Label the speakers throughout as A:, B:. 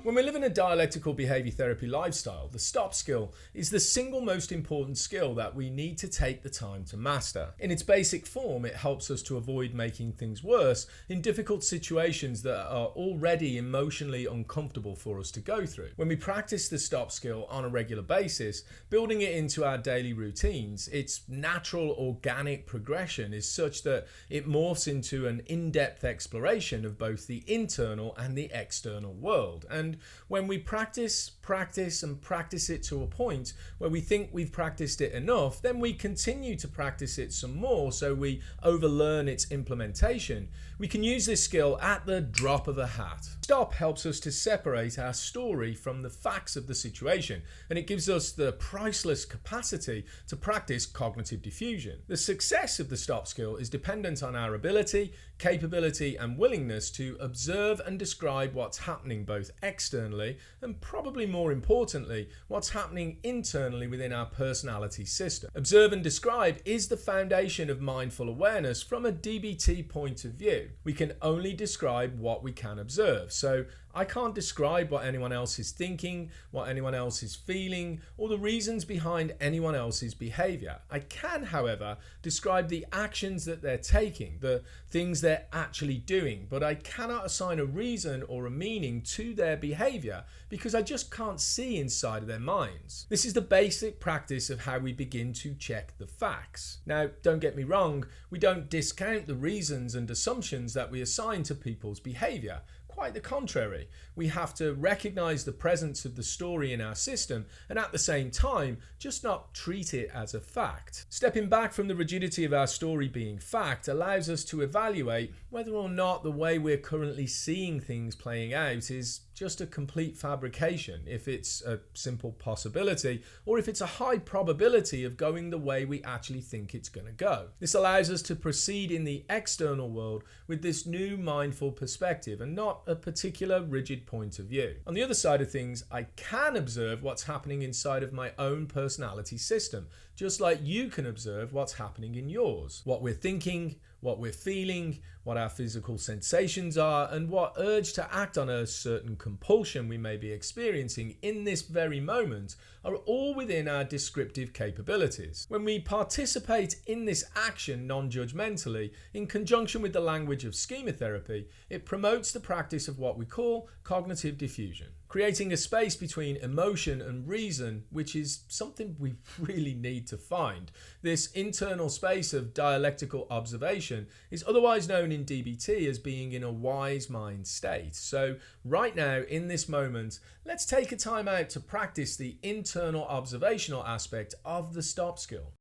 A: When we live in a dialectical behaviour therapy lifestyle, the stop skill is the single most important skill that we need to take the time to master. In its basic form, it helps us to avoid making things worse in difficult situations that are already emotionally uncomfortable for us to go through. When we practice the stop skill on a regular basis, building it into our daily routines, its natural organic progression is such that it morphs into an in-depth exploration of both the internal and the external world. And when we practice it to a point where we think we've practiced it enough, then we continue to practice it some more so we overlearn its implementation. We can use this skill at the drop of a hat. Stop helps us to separate our story from the facts of the situation, and it gives us the priceless capacity to practice cognitive diffusion. The success of the stop skill is dependent on our ability, capability, and willingness to observe and describe what's happening both externally and, probably more importantly, what's happening internally within our personality system. Observe and describe is the foundation of mindful awareness from a DBT point of view. We can only describe what we can observe. So I can't describe what anyone else is thinking, what anyone else is feeling, or the reasons behind anyone else's behaviour. I can, however, describe the actions that they're taking, the things they're actually doing, but I cannot assign a reason or a meaning to their behaviour because I just can't see inside of their minds. This is the basic practice of how we begin to check the facts. Now, don't get me wrong, we don't discount the reasons and assumptions that we assign to people's behaviour. Quite the contrary. We have to recognise the presence of the story in our system and at the same time just not treat it as a fact. Stepping back from the rigidity of our story being fact allows us to evaluate whether or not the way we're currently seeing things playing out is just a complete fabrication, if it's a simple possibility, or if it's a high probability of going the way we actually think it's going to go. This allows us to proceed in the external world with this new mindful perspective and not a particular rigid point of view. On the other side of things, I can observe what's happening inside of my own personality system, just like you can observe what's happening in yours. What we're thinking, what we're feeling, what our physical sensations are, and what urge to act on a certain compulsion we may be experiencing in this very moment are all within our descriptive capabilities. When we participate in this action non-judgmentally, in conjunction with the language of schema therapy, it promotes the practice of what we call cognitive diffusion, creating a space between emotion and reason, which is something we really need to find. This internal space of dialectical observation is otherwise known in DBT as being in a wise mind state. So right now, in this moment, let's take a time out to practice the internal observational aspect of the stop skill.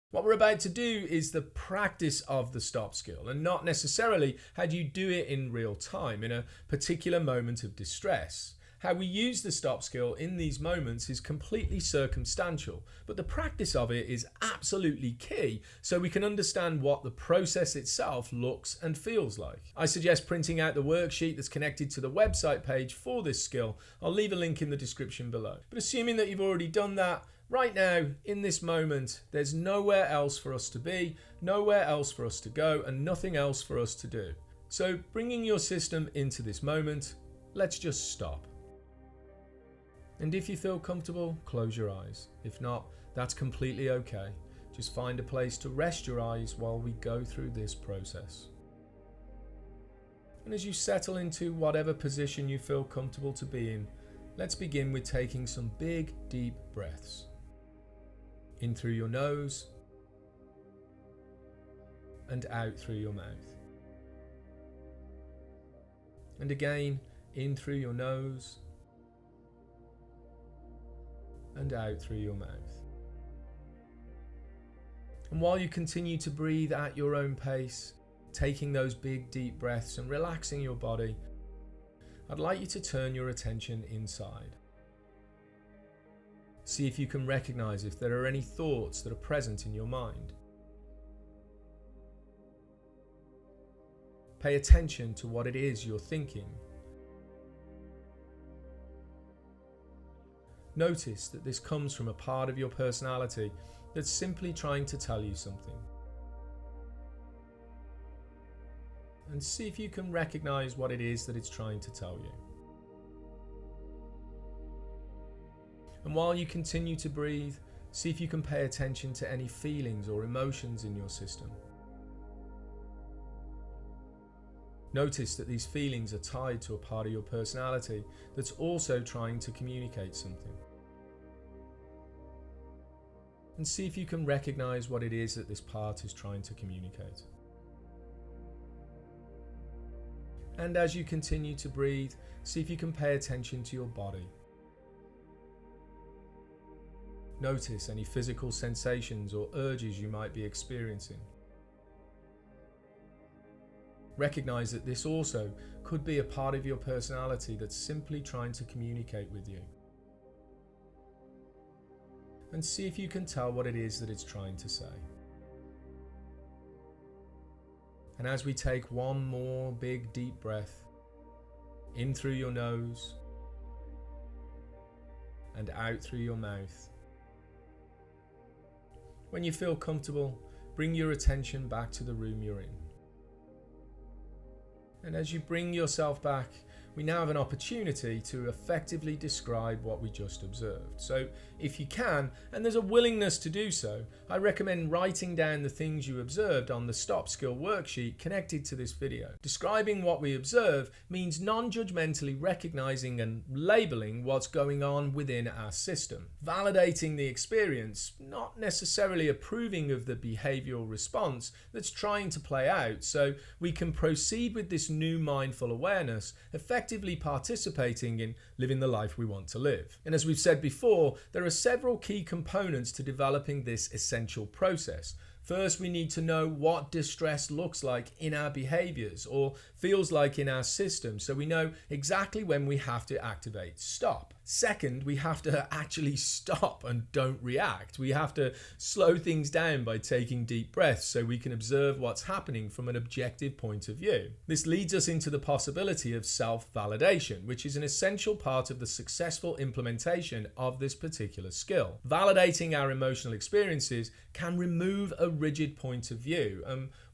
A: What we're about to do is the practice of the stop skill, and not necessarily how do you do it in real time in a particular moment of distress. How we use the stop skill in these moments is completely circumstantial, but the practice of it is absolutely key so we can understand what the process itself looks and feels like. I suggest printing out the worksheet that's connected to the website page for this skill. I'll leave a link in the description below. But assuming that you've already done that, right now, in this moment, there's nowhere else for us to be, nowhere else for us to go, and nothing else for us to do. So bringing your system into this moment, let's just stop. And if you feel comfortable, close your eyes. If not, that's completely okay. Just find a place to rest your eyes while we go through this process. And as you settle into whatever position you feel comfortable to be in, let's begin with taking some big, deep breaths. In through your nose and out through your mouth. And again, in through your nose and out through your mouth. And while you continue to breathe at your own pace, taking those big deep breaths and relaxing your body, I'd like you to turn your attention inside. See if you can recognize if there are any thoughts that are present in your mind. Pay attention to what it is you're thinking. Notice that this comes from a part of your personality that's simply trying to tell you something. and see if you can recognize what it is that it's trying to tell you. And while you continue to breathe, see if you can pay attention to any feelings or emotions in your system. Notice that these feelings are tied to a part of your personality that's also trying to communicate something. And see if you can recognize what it is that this part is trying to communicate. And as you continue to breathe, see if you can pay attention to your body. Notice any physical sensations or urges you might be experiencing. Recognize that this also could be a part of your personality that's simply trying to communicate with you. And see if you can tell what it is that it's trying to say. And as we take one more big deep breath, in through your nose and out through your mouth. When you feel comfortable, bring your attention back to the room you're in. And as you bring yourself back, we now have an opportunity to effectively describe what we just observed. So if you can, and there's a willingness to do so, I recommend writing down the things you observed on the Stop Skill worksheet connected to this video. Describing what we observe means non-judgmentally recognizing and labeling what's going on within our system. Validating the experience, not necessarily approving of the behavioral response that's trying to play out, so we can proceed with this new mindful awareness, effectively participating in living the life we want to live. And as we've said before, there are several key components to developing this essential process. First, we need to know what distress looks like in our behaviors or feels like in our system, so we know exactly when we have to activate stop. Second, we have to actually stop and don't react. We have to slow things down by taking deep breaths so we can observe what's happening from an objective point of view. This leads us into the possibility of self-validation, which is an essential part of the successful implementation of this particular skill. Validating our emotional experiences can remove a rigid point of view.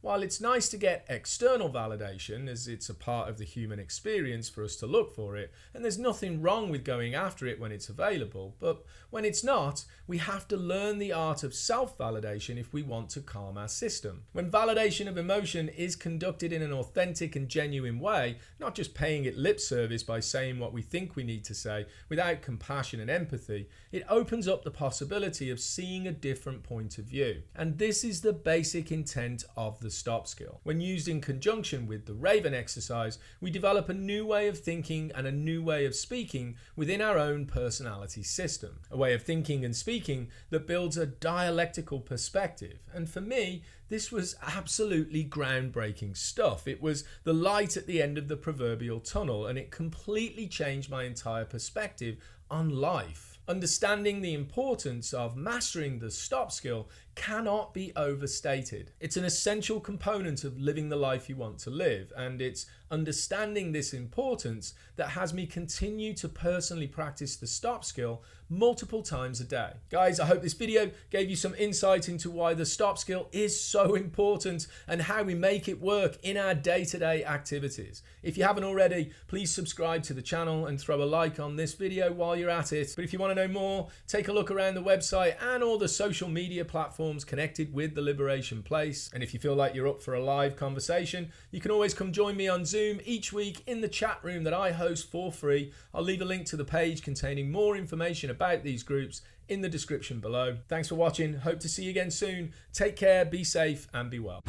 A: While it's nice to get external validation, as it's a part of the human experience for us to look for it, and there's nothing wrong with going after it when it's available, but when it's not, we have to learn the art of self-validation if we want to calm our system. When validation of emotion is conducted in an authentic and genuine way, not just paying it lip service by saying what we think we need to say without compassion and empathy, it opens up the possibility of seeing a different point of view. And this is the basic intent of the stop skill. When used in conjunction with the RAAVEN exercise, we develop a new way of thinking and a new way of speaking within our own personality system. A way of thinking and speaking that builds a dialectical perspective. And for me, this was absolutely groundbreaking stuff. It was the light at the end of the proverbial tunnel, and it completely changed my entire perspective on life. Understanding the importance of mastering the stop skill cannot be overstated. It's an essential component of living the life you want to live, and it's understanding this importance that has me continue to personally practice the stop skill multiple times a day. Guys, I hope this video gave you some insight into why the stop skill is so important and how we make it work in our day-to-day activities. If you haven't already, please subscribe to the channel and throw a like on this video while you're at it. But if you want to know more, take a look around the website and all the social media platforms connected with the Liberation Place. And if you feel like you're up for a live conversation, you can always come join me on Zoom each week in the chat room that I host for free. I'll leave a link to the page containing more information about these groups in the description below. Thanks for watching. Hope to see you again soon. Take care, be safe, and be well.